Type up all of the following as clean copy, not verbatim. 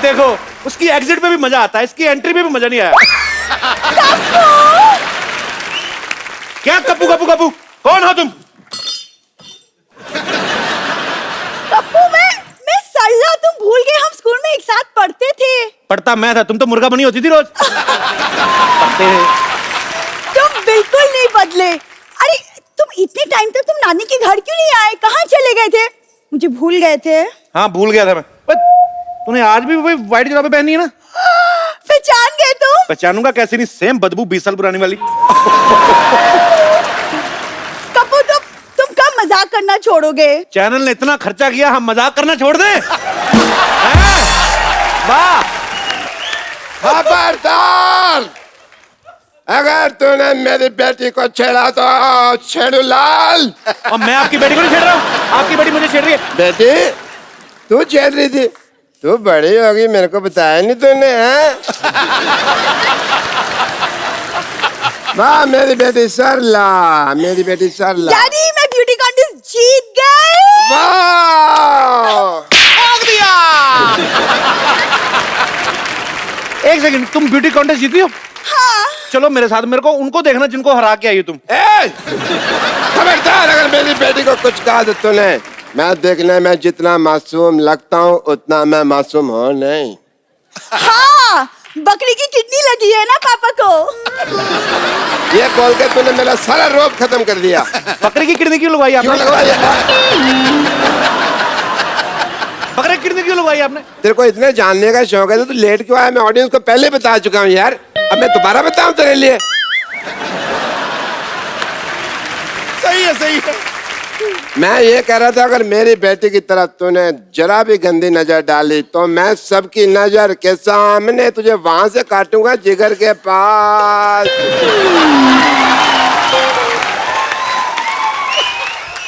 देखो उसकी एग्जिट पे भी मजा आता है, इसकी एंट्री में भी मजा नहीं आया। क्या कप्पू कप्पू कप्पू, कौन हो तुम? कप्पू मैं सल्ला, तुम भूल गए हम स्कूल में एक साथ पढ़ते थे। पढ़ता मैं था, तुम तो मुर्गा बनी होती थी रोज। पढ़ते हैं। तुम बिल्कुल नहीं बदले। अरे तुम इतने टाइम तक तुम नानी के घर क्यों नहीं आए, कहाँ चले गए थे? मुझे भूल गए थे? हाँ भूल गया था मैं। तूने आज भी वही व्हाइट जुराबे पहनी है ना? पहचान गए तुम? पहचानूंगा कैसे नहीं, सेम बदबू 20 साल पुरानी वाली। कप्पू तुम कब मजाक करना छोड़ोगे? चैनल ने इतना खर्चा किया, हम मजाक करना छोड़ दें? वाह! खबरदार, अगर तूने मेरी बेटी को छेड़ा तो छेड़ू लाल। और मैं आपकी बेटी को नहीं छेड़ रहा हूँ, आपकी बेटी मुझे छेड़ रही है। बेटी तू छेड़ रही थी, तू बड़ी होगी, मेरे को बताया नहीं तूने? हैं? वाह मेरी बेटी सरला, मेरी बेटी सरला। डैडी मैं ब्यूटी कॉन्टेस्ट जीत गई। वाह ठोक दिया। एक सेकंड, तुम ब्यूटी कॉन्टेस्ट जीती हो? हाँ। चलो मेरे साथ, मेरे को उनको देखना जिनको हरा के आई हो तुम। खबरदार, अगर मेरी बेटी को कुछ कहा तो तूने, मैं देखने में जितना मासूम लगता हूँ उतना मैं मासूम हूँ नहीं। हाँ, बकरी की किडनी लगी है ना पापा को। ये बोल के तूने मेरा सारा रोब खत्म कर दिया। बकरी की किडनी क्यों लगवाई आपने? बकरी की किडनी क्यों लगवाई आपने? तेरे को इतने जानने का शौक है तो तू लेट क्यों आया? मैं ऑडियंस को पहले बता चुका हूँ यार, अब मैं दोबारा बताऊँ तेरे लिए? सही है, सही है। मैं ये कह रहा था, अगर मेरी बेटी की तरफ तूने जरा भी गंदी नजर डाली तो मैं सबकी नजर के सामने तुझे वहां से काटूंगा, जिगर के पास।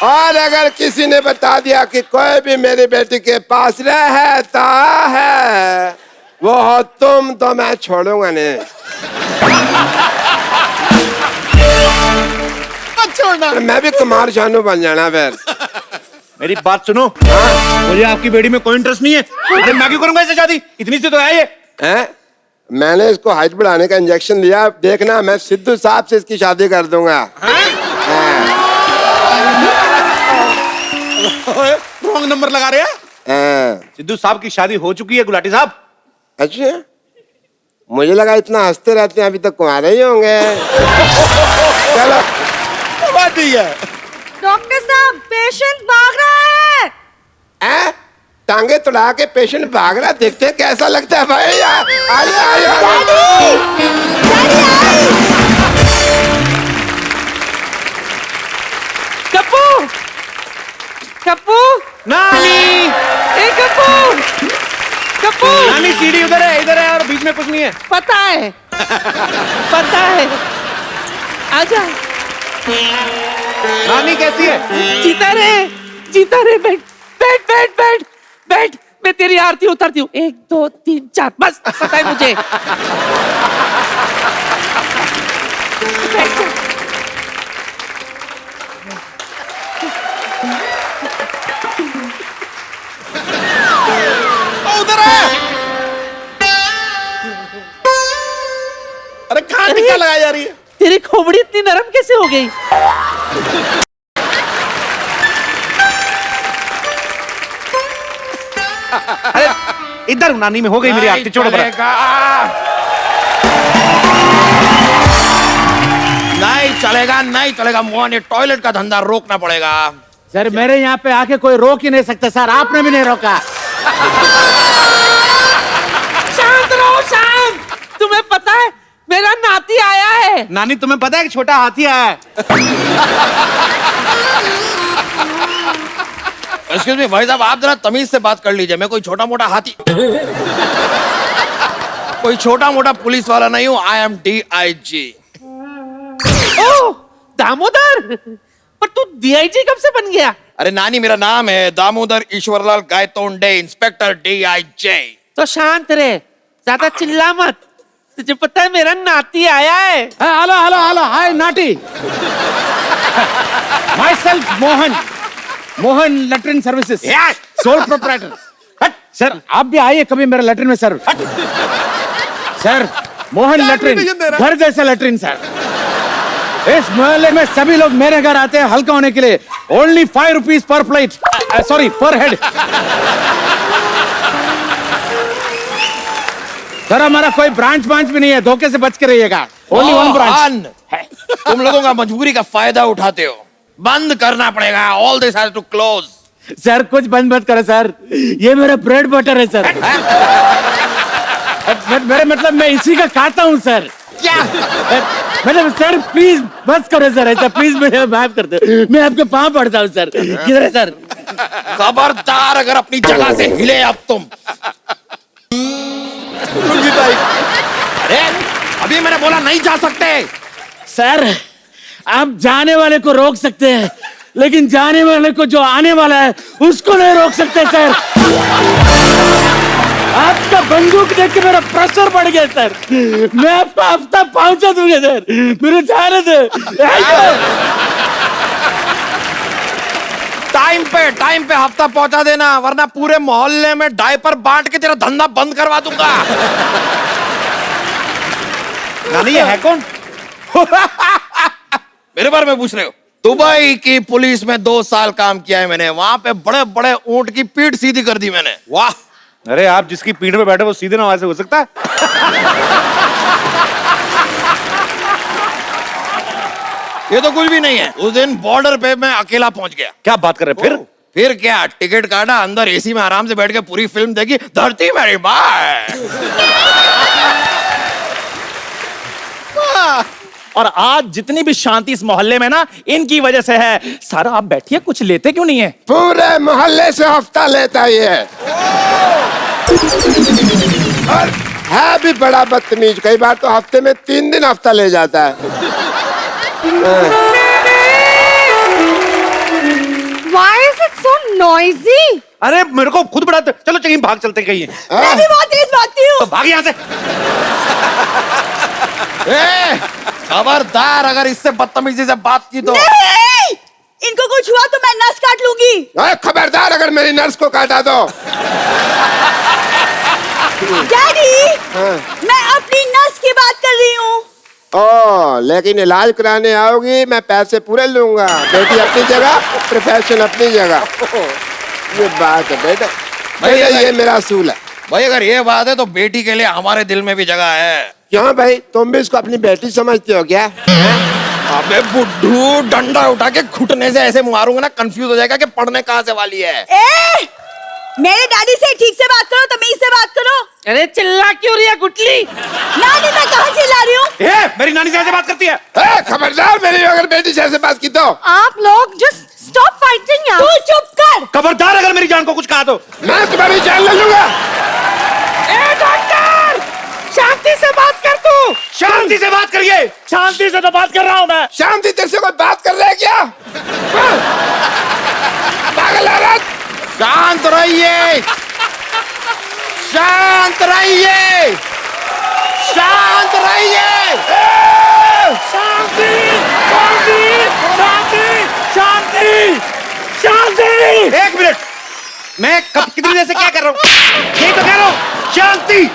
और अगर किसी ने बता दिया कि कोई भी मेरी बेटी के पास रहता है वो हो तुम, तो मैं छोड़ूंगा नहीं। छोड़ना, मैं भी कुमार शानू बन जाना फिर। मेरी बात सुनो। हाँ? मुझे आपकी बेटी में कोई इंटरेस्ट नहीं है। अरे मैं क्यों करूंगा ऐसे शादी, इतनी सी तो है ये। हैं? मैंने इसको हाइट बढ़ाने का इंजेक्शन लिया, देखना मैं सिद्धू साहब से इसकी शादी कर दूंगा। रॉन्ग नंबर लगा रहे हैं। सिद्धू साहब की शादी हो चुकी है गुलाटी साहब। अच्छा, मुझे लगा इतना हंसते रहते हैं, अभी तक कुंवारे ही होंगे। चलो बात ही है। डॉक्टर साहब पेशेंट भाग रहा है। टांगे तुड़ा के पेशेंट भाग रहा, देखते कैसा लगता है भाई? आइए कप्पू, कप्पू, नानी, ए कप्पू, कप्पू। नानी सीढ़ी उधर है और बीच में कुछ नहीं है। पता है, पता है। आजा। नानी कैसी है? जीता रे, बैठ बैठ बैठ बैठ बैठ, मैं तेरी आरती उतारती हूँ। 1 2 3 4, बस पता है मुझे। उधर है। अरे कहाँ टिक्का लगाई जा रही है? तेरी खोपड़ी इतनी नरम कैसे हो गई? अरे इधर नानी में हो गई मेरी आरती, छोड़ो बड़ा। नहीं चलेगा मोहन, ये टॉयलेट का धंधा रोकना पड़ेगा। सर मेरे यहाँ पे आके कोई रोक ही नहीं सकता सर, आपने भी नहीं रोका। शांत रहो, शांत। तुम्हें पता है मेरा नाती आया है। नानी तुम्हें पता है कि छोटा हाथी आया है? एक्सक्यूज मी भाई साहब, आप जरा तमीज से बात कर लीजिए। मैं कोई छोटा मोटा हाथी, कोई छोटा मोटा पुलिस वाला नहीं हूँ। I am DIG। ओह दामोदर, पर तू DIG कब से बन गया? अरे नानी, मेरा नाम है दामोदर ईश्वरलाल गायतोंडे, इंस्पेक्टर DIG। तो शांत रहे, ज्यादा चिल्ला मत। तुझे पता है मेरा नाती आया है। हेलो हेलो हेलो, हाय नाटी। My self Mohan, Mohan latrine services, sole proprietor. Sir आप भी आइए कभी मेरे लेटरिन में सर। सर मोहन लेटरिन घर जैसा लेटरिन सर। इस मोहल्ले में सभी लोग मेरे घर आते हैं हल्का होने के लिए। Only 5 rupees per plate, sorry पर हेड। सर हमारा कोई ब्रांच भी नहीं है, धोखे से बच के रहिएगा। Only 1 branch. तुम लोगों का मजबूरी का फायदा उठाते हो, बंद करना पड़ेगा। All this has to close. Sir कुछ बंद मत करो सर, ये मेरा ब्रेड बटर है सर। मेरे मतलब मैं इसी का खाता हूँ सर। क्या मतलब सर प्लीज बस करो सर, ऐसा प्लीज मुझे माफ कर दो, मैं आपके पाँव पड़ता हूँ सर। किधर है सर? खबरदार अगर अपनी जगह से हिले अब तुम। अरे अभी मैंने बोला नहीं जा सकते। सर आप जाने वाले को रोक सकते हैं, लेकिन जाने वाले को जो आने वाला है उसको नहीं रोक सकते सर। आपका बंदूक देख के मेरा प्रेशर बढ़ गया सर। मैं आपका हफ्ता पहुंचा दूंगा सर, मेरे जाने दो। टाइम पे हफ्ता पहुंचा देना, वरना पूरे मोहल्ले में डायपर बांट के तेरा धंधा बंद करवा दूंगा। नानी ये है कौन? मेरे बारे में पूछ रहे हो? दुबई की पुलिस में 2 साल काम किया है मैंने। वहां पे बड़े बड़े ऊंट की पीठ सीधी कर दी मैंने। वाह! अरे आप जिसकी पीठ पे बैठे वो सीधे ना वैसे हो सकता है? ये तो कुछ भी नहीं है। उस दिन बॉर्डर पे मैं अकेला पहुंच गया। क्या बात कर रहे हैं? फिर क्या, टिकट काटा, अंदर एसी में आराम से बैठ के पूरी फिल्म देखी, धरती मेरी माँ। और आज जितनी भी शांति इस मोहल्ले में ना, इनकी वजह से है। सर आप बैठिए, कुछ लेते क्यों नहीं है? पूरे मोहल्ले से हफ्ता लेता ही है और है भी बड़ा बदतमीज। कई बार तो हफ्ते में 3 दिन हफ्ता ले जाता है। Why is it so noisy? अरे मेरे को खुद बड़ा, चलो कहीं भाग चलते कहीं। मैं भी बहुत तेज भागती हूँ। तो भाग यहाँ से। खबरदार अगर इससे बदतमीजी से बात की तो। नहीं! इनको कुछ हुआ तो मैं नस काट लूंगी। खबरदार अगर मेरी नर्स को काटा तो। डैडी, मैं अपनी नस की बात कर रही हूँ। लेकिन इलाज कराने आओगी मैं पैसे पूरे लूंगा। बेटी अपनी जगह, प्रोफेशन अपनी जगह। ये बात है बेटा, ये मेरा असूल है। भाई अगर ये बात है तो बेटी के लिए हमारे दिल में भी जगह है। क्यों भाई, तुम भी इसको अपनी बेटी समझते हो क्या? अबे बुड्ढू, डंडा उठा के घुटने से ऐसे मारूंगा ना, कंफ्यूज हो जाएगा कि पढ़ने कहाँ से वाली है। मेरे डैडी से ठीक से बात करो, तमीज से बात करो। अरे चिल्ला क्यों रही है गुटली? नानी मैं कहाँ चिल्ला रही हूँ? मेरी नानी से ऐसे बात करती है? खबरदार मेरी अगर बेटी से ऐसे बात की तो। आप लोग जस्ट स्टॉप फाइटिंग यार। तू चुप कर। खबरदार अगर मेरी जान को कुछ कहा तो मैं तुम्हारी जान ले लूंगा। डॉक्टर शांति से बात कर तू। शांति से बात करिए। शांति से तो बात कर रहा हूं मैं। शांति तेरे से कोई बात कर रहा है क्या? पागल औरत। शांत रहिए, शांत रहिए, शांत रहिए। शांति शांति शांति शांति शांति। 1 मिनट, मैं कब कितनी देर से क्या कर रहा हूँ? यही तो कह रहा हूँ, शांति।